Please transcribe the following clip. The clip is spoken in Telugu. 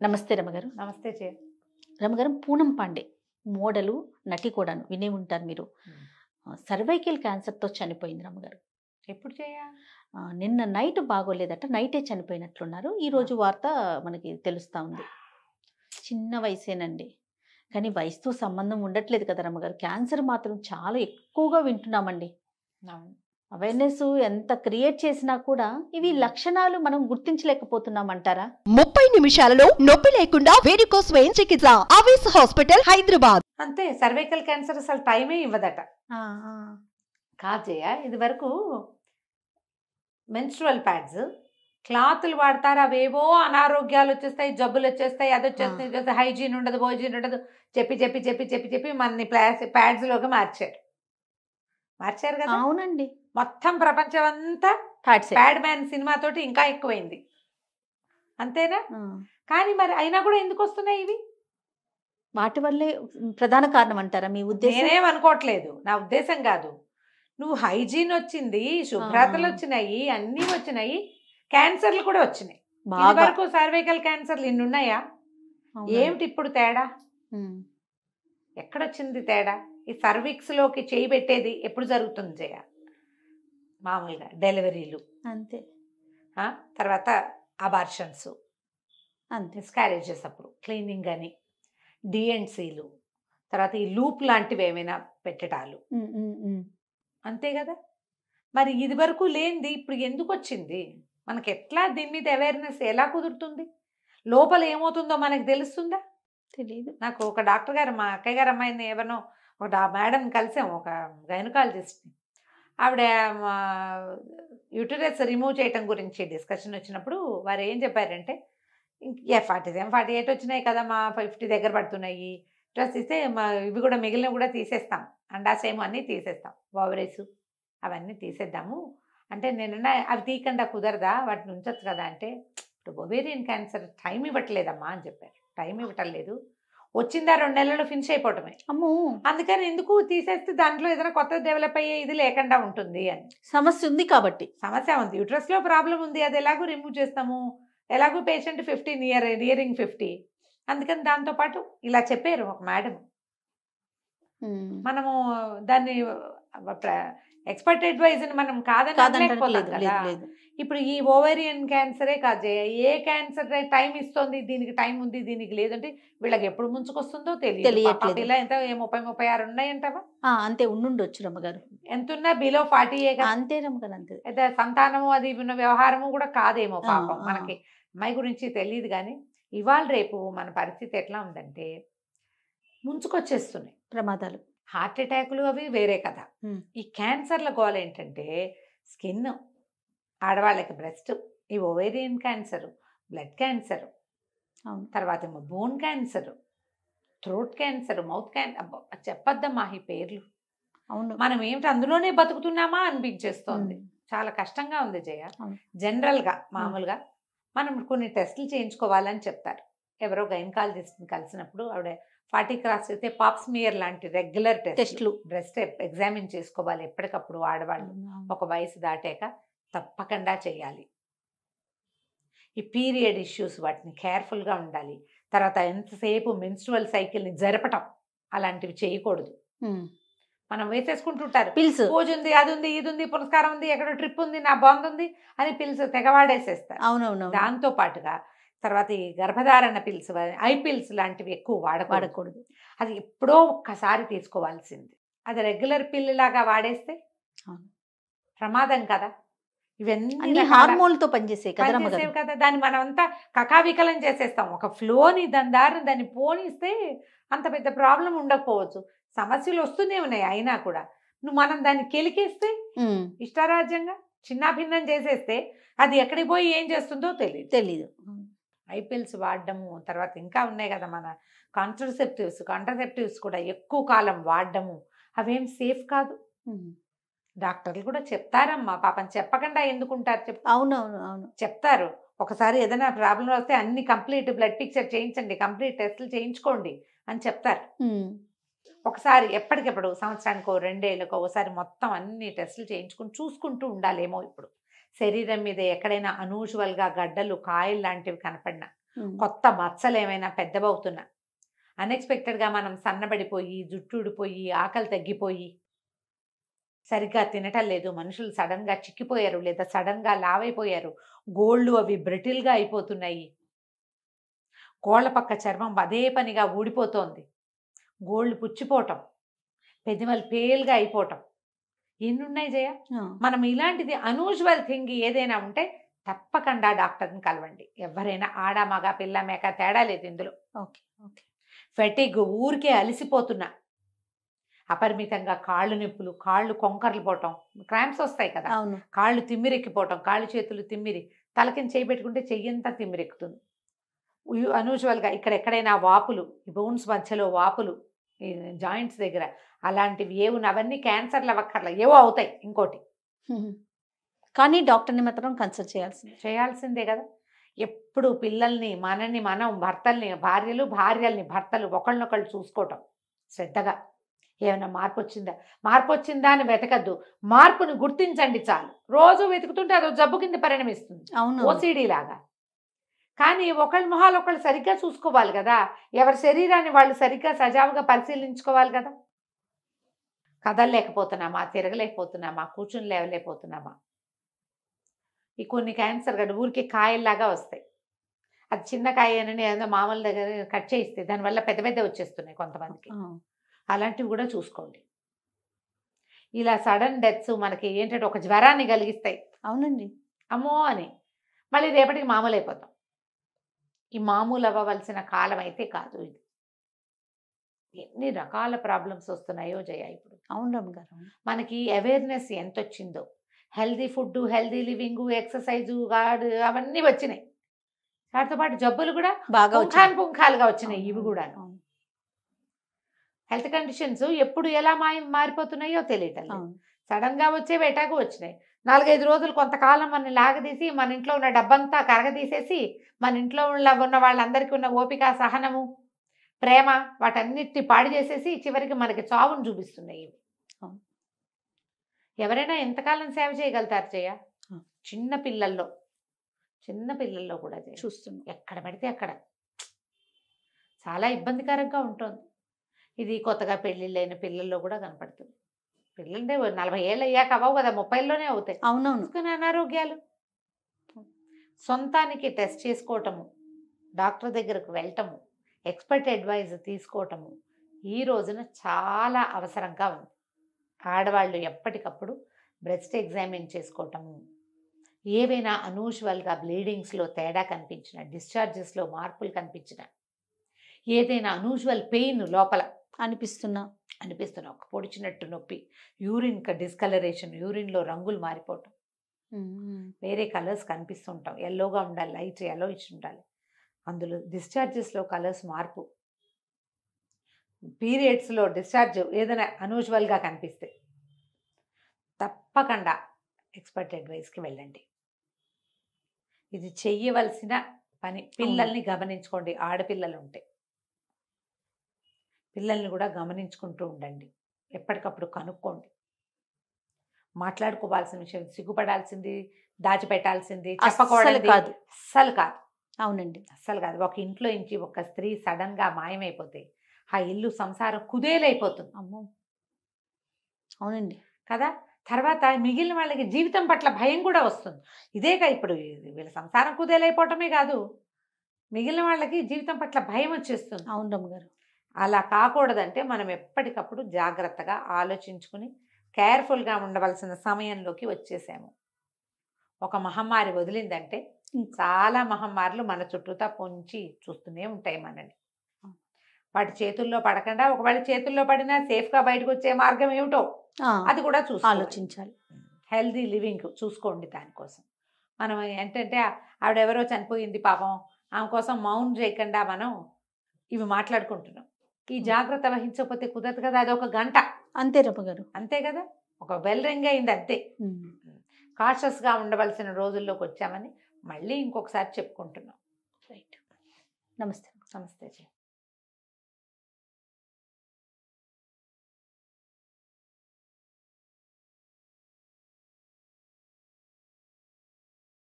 నమస్తే రమగారు. నమస్తే చే రమగారు, పూనం పాండే మోడలు, నటి కూడాను వినే ఉంటారు మీరు. సర్వైకల్ క్యాన్సర్‌తో చనిపోయింది రమగారు. ఎప్పుడు చేయ నిన్న నైట్ బాగోలేదట. నైటే చనిపోయినట్లున్నారు. ఈరోజు వార్త మనకి తెలుస్తా ఉంది. చిన్న వయసేనండి. కానీ వయసుతో సంబంధం ఉండట్లేదు కదా రమగారు. క్యాన్సర్ మాత్రం చాలా ఎక్కువగా వింటున్నామండి. అవేర్నెస్ ఎంత క్రియేట్ చేసినా కూడా ఇవి లక్షణాలు మనం గుర్తించలేకపోతున్నామంటారా? 30 నిమిషాలలో నొప్పి లేకుండా వేడికోస్ వెయిన్ చికిత్స ఆవేశ హాస్పిటల్ హైదరాబాద్. అంతే, సర్వైకల్ క్యాన్సర్ అసలు టైమే ఇవ్వదట. కాదు జయ, ఇది వరకు మెన్స్ట్రువల్ ప్యాడ్స్ క్లాతులు వాడతారు, అవేవో అనారోగ్యాలు వచ్చేస్తాయి, జబ్బులు వచ్చేస్తాయి, అది వచ్చేస్తాయి, హైజీన్ ఉండదు, భోజీన్ ఉండదు చెప్పి చెప్పి చెప్పి చెప్పి చెప్పి మనని ప్యాడ్స్లోకి మార్చారు కదా. అవునండి, మొత్తం ప్రపంచం అంతా ప్యాడ్ మ్యాన్ సినిమా తోటి ఇంకా ఎక్కువైంది, అంతేనా? కానీ మరి అయినా కూడా ఎందుకు వస్తున్నాయి ఇవి? వాటి వల్లే ప్రధాన కారణం అంటారా మీ ఉద్దేశం? నేనేం అనుకోవట్లేదు, నా ఉద్దేశం కాదు. నువ్వు హైజీన్ వచ్చింది, శుభ్రతలు వచ్చినాయి, అన్నీ వచ్చినాయి, క్యాన్సర్లు కూడా వచ్చినాయి. ఇది వరకు సర్వైకల్ క్యాన్సర్లు ఇన్ని ఉన్నాయా? ఏమిటి ఇప్పుడు తేడా? ఎక్కడొచ్చింది తేడా? ఈ సర్విక్స్ లోకి చేయి పెట్టేది ఎప్పుడు జరుగుతుంది జయ? మామూలుగా డెలివరీలు అంతే, తర్వాత అబార్షన్స్ అంతే, మిస్క్యారేజెస్ అప్పుడు క్లీనింగ్ అని, డిఎన్సీలు, తర్వాత ఈ లూప్ లాంటివి ఏమైనా పెట్టడాలు, అంతే కదా. మరి ఇది వరకు లేనిది ఇప్పుడు ఎందుకు వచ్చింది? మనకి ఎట్లా దీని మీద అవేర్నెస్ ఎలా కుదురుతుంది? లోపల ఏమవుతుందో మనకు తెలుస్తుందా? తెలియదు. నాకు ఒక డాక్టర్ గారు, మా అక్కయ్య గారు అమ్మాయిని ఎవరినో ఒక మేడం కలిసాం, ఒక గైనకాలజిస్ట్ని. ఆవిడ యూటరస్ రిమూవ్ చేయటం గురించి డిస్కషన్ వచ్చినప్పుడు వారు ఏం చెప్పారంటే, 47, 48 వచ్చినాయి కదా, మా 50 దగ్గర పడుతున్నాయి, డ్రెస్ ఇస్తే మా ఇవి కూడా మిగిలిన కూడా తీసేస్తాం, అండాశయం అన్నీ తీసేస్తాం, ఓవరీస్ అవన్నీ తీసేద్దాము అంటే, నేనన్నా అవి తీయకుండా కుదరదా, వాటిని ఉంచచ్చు కదా అంటే, ఇప్పుడు ఒవేరియన్ క్యాన్సర్ టైం ఇవ్వట్లేదమ్మా అని చెప్పారు. టైం ఇవ్వటం లేదు, వచ్చిందా 2 నెలల్లో ఫినిష్ అయిపోవటమే. అమ్మో, అందుకని ఎందుకు తీసేస్తే దాంట్లో ఏదైనా కొత్త డెవలప్ అయ్యే ఇది లేకుండా ఉంటుంది అని. సమస్య ఉంది కాబట్టి. సమస్య ఉంది, యూట్రస్లో ప్రాబ్లం ఉంది, అది ఎలాగో రిమూవ్ చేస్తాము, ఎలాగో పేషెంట్ 15 నియరింగ్ 50, అందుకని దాంతోపాటు ఇలా చెప్పారు ఒక మేడం. మనము దాన్ని ఎక్స్పర్ట్ అడ్వైజ్ని మనం కాదని కదా. ఇప్పుడు ఈ ఓవేరియన్ క్యాన్సరే కాదు, ఏ క్యాన్సర్ టైం ఇస్తుంది, దీనికి టైం ఉంది, దీనికి లేదంటే వీళ్ళకి ఎప్పుడు ముంచుకొస్తుందో తెలియట్లేదు. ఇలా ఎంత 30-36 ఉన్నాయంటావా? అంతే ఉండుండొచ్చు రమ్మగారు. ఎంత ఉన్నా బిలో 40 అంతే రమ్మగారు, అంతే. అయితే సంతానము అది వ్యవహారము కూడా కాదేమో పాపం, మనకి అమ్మాయి గురించి తెలియదు. కానీ ఇవాళ రేపు మన పరిస్థితి ఎట్లా ఉందంటే, ముంచుకొచ్చేస్తున్నాయి ప్రమాదాలు. హార్ట్ అటాకులు అవి వేరే కదా. ఈ క్యాన్సర్ల గోల ఏంటంటే, స్కిన్, ఆడవాళ్ళకి బ్రెస్ట్, ఈ ఓవేరియన్ క్యాన్సర్, బ్లడ్ క్యాన్సర్, తర్వాత ఏమో bone cancer, throat cancer, mouth cancer, చెప్పొద్దమ్మా ఈ పేర్లు. అవును, మనం ఏమిటి అందులోనే బతుకుతున్నామా అనిపించేస్తోంది. చాలా కష్టంగా ఉంది జయ. జనరల్గా మామూలుగా మనం కొన్ని టెస్టులు చేయించుకోవాలని చెప్తారు. ఎవరో గైనకాలజిస్ట్ని కలిసినప్పుడు ఆవిడ 40 క్రాస్ అయితే పాప్స్మియర్ లాంటి రెగ్యులర్ టెస్టులు, బ్రెస్ట్ ఎగ్జామిన్ చేసుకోవాలి ఎప్పటికప్పుడు ఆడవాళ్ళు. ఒక వయసు దాటాక తప్పకుండా చేయాలి. ఈ పీరియడ్ ఇష్యూస్, వాటిని కేర్ఫుల్గా ఉండాలి. తర్వాత ఎంతసేపు మెన్స్ట్రువల్ సైకిల్ని జరపటం అలాంటివి చేయకూడదు. మనం వేసేసుకుంటుంటారు, పిల్స్, పూజ ఉంది, అది ఉంది, ఇది ఉంది, పురస్కారం ఉంది, ఎక్కడో ట్రిప్ ఉంది, నా బాండ్ ఉంది అని పిల్స్ తెగవాడేసేస్తారు. అవునవును. దాంతో పాటుగా తర్వాత ఈ గర్భధారణ పిల్స్, ఐ పిల్స్ లాంటివి ఎక్కువ వాడకూడదు. అది ఎప్పుడో ఒక్కసారి తీసుకోవాల్సింది. అది రెగ్యులర్ పిల్ లాగా వాడేస్తే ప్రమాదం కదా. ఇవన్నీ హార్మోన్లతో పనిచేసేవి కదా. దాన్ని మనం అంతా కకావికలం చేసేస్తాం. ఒక ఫ్లోని దాన్ని పోనిస్తే అంత పెద్ద ప్రాబ్లం ఉండకపోవచ్చు. సమస్యలు వస్తూనే ఉన్నాయి, అయినా కూడా మనం దాన్ని కెలికేస్తే ఇష్టారాజ్యంగా చిన్నాభిన్నం చేసేస్తే అది ఎక్కడికి పోయి ఏం చేస్తుందో తెలీదు. ఐపిల్స్ వాడడము, తర్వాత ఇంకా ఉన్నాయి కదా మన కాంట్రసెప్టివ్స్ కూడా ఎక్కువ కాలం వాడడము, అవేం సేఫ్ కాదు. డాక్టర్లు కూడా చెప్తారమ్మా, పాపం చెప్పకుండా ఎందుకుంటారు అవునవును చెప్తారు. ఒకసారి ఏదైనా ప్రాబ్లం వస్తే అన్ని కంప్లీట్ బ్లడ్ పిక్చర్ చేయించండి, కంప్లీట్ టెస్టులు చేయించుకోండి అని చెప్తారు. ఒకసారి ఎప్పటికెప్పుడు సంవత్సరానికో 2 ఏళ్ళకో ఒకసారి మొత్తం అన్ని టెస్టులు చేయించుకుని చూసుకుంటూ ఉండాలేమో. ఇప్పుడు శరీరం మీద ఎక్కడైనా అనూజువల్గా గడ్డలు, కాయలు లాంటివి కనపడినా, కొత్త మచ్చలు ఏమైనా పెద్దవవుతున్నా, అన్ఎక్స్పెక్టెడ్గా మనం సన్నబడిపోయి, జుట్టు ఊడిపోయి, ఆకలి తగ్గిపోయి, సరిగ్గా తినటం లేదు, మనుషులు సడన్గా చిక్కిపోయారు లేదా సడన్గా లావైపోయారు, గోళ్ళు అవి బ్రిటిల్గా అయిపోతున్నాయి, గోళ్ళ పక్క చర్మం అదే పనిగా ఊడిపోతోంది, గోళ్ళు పుచ్చిపోవటం, పెదిమలు పేల్గా అయిపోవటం, ఎన్నున్నాయి జయ. మనం ఇలాంటిది అన్యూజువల్ థింగ్ ఏదైనా ఉంటే తప్పకుండా డాక్టర్ని కలవండి. ఎవరైనా ఆడ మగ పిల్ల మేక తేడా లేదు ఇందులో. Okay okay. ఫెటిగ్, ఊరికే అలసిపోతున్నా, అపరిమితంగా కాళ్ళు నొప్పులు, కాళ్ళు కొంకర్లు పోవటం, క్రాంప్స్ వస్తాయి కదా, అవును. కాళ్ళు తిమ్మిరెక్కిపోవటం, కాళ్ళు చేతులు తిమ్మిరి, తలకిని చేయి పెట్టుకుంటే చెయ్యంతా తిమ్మిరెక్కుతుంది. అన్యూజువల్గా ఇక్కడ ఎక్కడైనా వాపులు, ఈ బోన్స్ మధ్యలో వాపులు, ఈ జాయింట్స్ దగ్గర అలాంటివి ఏవును, అవన్నీ క్యాన్సర్లు అవ్వక్కర్లా, ఏవో అవుతాయి. ఇంకోటి కానీ డాక్టర్ని మాత్రం కన్సల్ట్ చేయాల్సిందే కదా. ఎప్పుడు పిల్లల్ని, మనల్ని మనం, భర్తల్ని భార్యల్ని భర్తలు ఒకళ్ళనొకళ్ళు చూసుకోవటం శ్రద్ధగా. ఏమైనా మార్పు వచ్చిందా అని వెతకద్దు, మార్పుని గుర్తించండి చాలు. రోజు వెతుకుతుంటే అదో జబ్బు కింద పరిణమిస్తుంది, ఓసిడి లాగా. కానీ ఒకళ్ళ మొహాలు ఒకళ్ళు సరిగ్గా చూసుకోవాలి కదా, ఎవరి శరీరాన్ని వాళ్ళు సరిగ్గా సజావుగా పరిశీలించుకోవాలి కదా. కదలలేకపోతున్నామా, తిరగలేకపోతున్నామా, కూర్చుని లేవలేకపోతున్నామా. ఈ కొన్ని క్యాన్సర్ గడ్డ ఊరికి కాయల్లాగా వస్తాయి. అది చిన్న కాయ అని ఏదో మామూలు దగ్గర కట్ చేయిస్తే దానివల్ల పెద్ద పెద్ద వచ్చేస్తున్నాయి కొంతమందికి. అలాంటివి కూడా చూసుకోండి. ఇలా సడన్ డెత్స్ మనకి ఏంటంటే ఒక జ్వరాన్ని కలిగిస్తాయి. అవునండి. అమ్మో అని మళ్ళీ రేపటికి మామూలు అయిపోతాం. ఈ మామూలు అవ్వవలసిన కాలం అయితే కాదు ఇది. ఎన్ని రకాల ప్రాబ్లమ్స్ వస్తున్నాయో జయ ఇప్పుడు. అవును రమ్మగారు. మనకి అవేర్నెస్ ఎంత వచ్చిందో, healthy food, healthy living, exercise, God అవన్నీ వచ్చినాయి. వాటితో పాటు జబ్బులు కూడా బాగా పుంఖాలుగా వచ్చినాయి. ఇవి కూడా హెల్త్ కండిషన్స్ ఎప్పుడు ఎలా మారిపోతున్నాయో తెలియటం లేదు. సడన్ గా వచ్చేవి ఎటాకు వచ్చినాయి. 4-5 రోజులు కొంతకాలం మన లాగదీసి మన ఇంట్లో ఉన్న డబ్బంతా కరగదీసేసి మన ఇంట్లో ఉన్న వాళ్ళందరికీ ఉన్న ఓపిక, సహనము, ప్రేమ వాటన్నిటిని పాడు చేసేసి చివరికి మనకి చావును చూపిస్తున్నాయి ఇవి. ఎవరైనా ఎంతకాలం సేవ చేయగలుగుతారు జయ? చిన్న పిల్లల్లో కూడా చూస్తున్నాం. ఎక్కడ పడితే అక్కడ చాలా ఇబ్బందికరంగా ఉంటుంది. ఇది కొత్తగా పెళ్ళిళ్ళైన పిల్లల్లో కూడా కనపడుతుంది. పిల్లలంటే 40 ఏళ్ళు అయ్యాక అవ్వవు కదా, 30లోనే అవుతాయి. అవునవును. అనారోగ్యాలు. సొంతానికి టెస్ట్ చేసుకోవటము, డాక్టర్ దగ్గరకు వెళ్ళటము, ఎక్స్పర్ట్ అడ్వైజ్ తీసుకోవటము ఈ రోజున చాలా అవసరంగా ఉంది. ఆడవాళ్ళు ఎప్పటికప్పుడు బ్రెస్ట్ ఎగ్జామిన్ చేసుకోవటము, ఏవైనా అన్యూజువల్గా బ్లీడింగ్స్లో తేడా కనిపించిన, డిశ్చార్జెస్లో మార్పులు కనిపించిన, ఏదైనా అన్యూజువల్ పెయిన్ లోపల అనిపిస్తున్నా ఒక పొడిచినట్టు నొప్పి, యూరిన్ డిస్కలరేషన్, యూరిన్లో రంగులు మారిపోవటం, వేరే కలర్స్ కనిపిస్తుంటాం, ఎల్లోగా ఉండాలి, లైట్ ఎల్లో ఇచ్చి ఉండాలి, అందులో డిశ్చార్జెస్లో కలర్స్ మార్పు, పీరియడ్స్లో డిశ్చార్జ్ ఏదైనా అన్యూజువల్గా కనిపిస్తే తప్పకుండా ఎక్స్పర్ట్ అడ్వైస్కి వెళ్ళండి. ఇది చెయ్యవలసిన పని. పిల్లల్ని గమనించుకోండి. ఆడపిల్లలు ఉంటే పిల్లల్ని కూడా గమనించుకుంటూ ఉండండి. ఎప్పటికప్పుడు కనుక్కోండి. మాట్లాడుకోవాల్సిన విషయం, సిగ్గుపడాల్సింది, దాచిపెట్టాల్సింది, చెప్పకూడదు కాదు, అస్సలు కాదు. అవునండి, అస్సలు కాదు. ఒక ఇంట్లో నుంచి ఒక స్త్రీ సడన్గా మాయమైపోతే ఆ ఇల్లు సంసారం కుదేలైపోతుంది. అమ్మో, అవునండి కదా. తర్వాత మిగిలిన వాళ్ళకి జీవితం పట్ల భయం కూడా వస్తుంది. ఇదేగా ఇప్పుడు వీళ్ళ సంసారం కుదేలైపోవటమే కాదు, మిగిలిన వాళ్ళకి జీవితం పట్ల భయం వచ్చేస్తుంది. అవును రమ్మగారు. అలా కాకూడదంటే మనం ఎప్పటికప్పుడు జాగ్రత్తగా ఆలోచించుకుని కేర్ఫుల్గా ఉండవలసిన సమయంలోకి వచ్చేసాము. ఒక మహమ్మారి వదిలిందంటే చాలా మహమ్మారులు మన చుట్టూతా పొంచి చూస్తూనే ఉంటాయి మనని. వాటి చేతుల్లో పడకుండా, ఒకవేళ చేతుల్లో పడినా సేఫ్గా బయటకు వచ్చే మార్గం ఏమిటో అది కూడా ఆలోచించాలి. హెల్దీ లివింగ్ చూసుకోండి. దానికోసం మనం ఏంటంటే ఆవిడెవరో చనిపోయింది పాపం, ఆమె కోసం మౌనం చేయకుండా మనం ఇవి మాట్లాడుకుంటున్నాం. ఈ జాగ్రత్త వహించకపోతే కుదరదు కదా. అది ఒక గంట అంతే రమ్మగారు, అంతే కదా. ఒక బెల్ రింగ్ అయింది అంతే. కాషస్గా ఉండవలసిన రోజుల్లోకి వచ్చామని మళ్ళీ ఇంకొకసారి చెప్పుకుంటున్నాం. రైట్. నమస్తే. నమస్తే.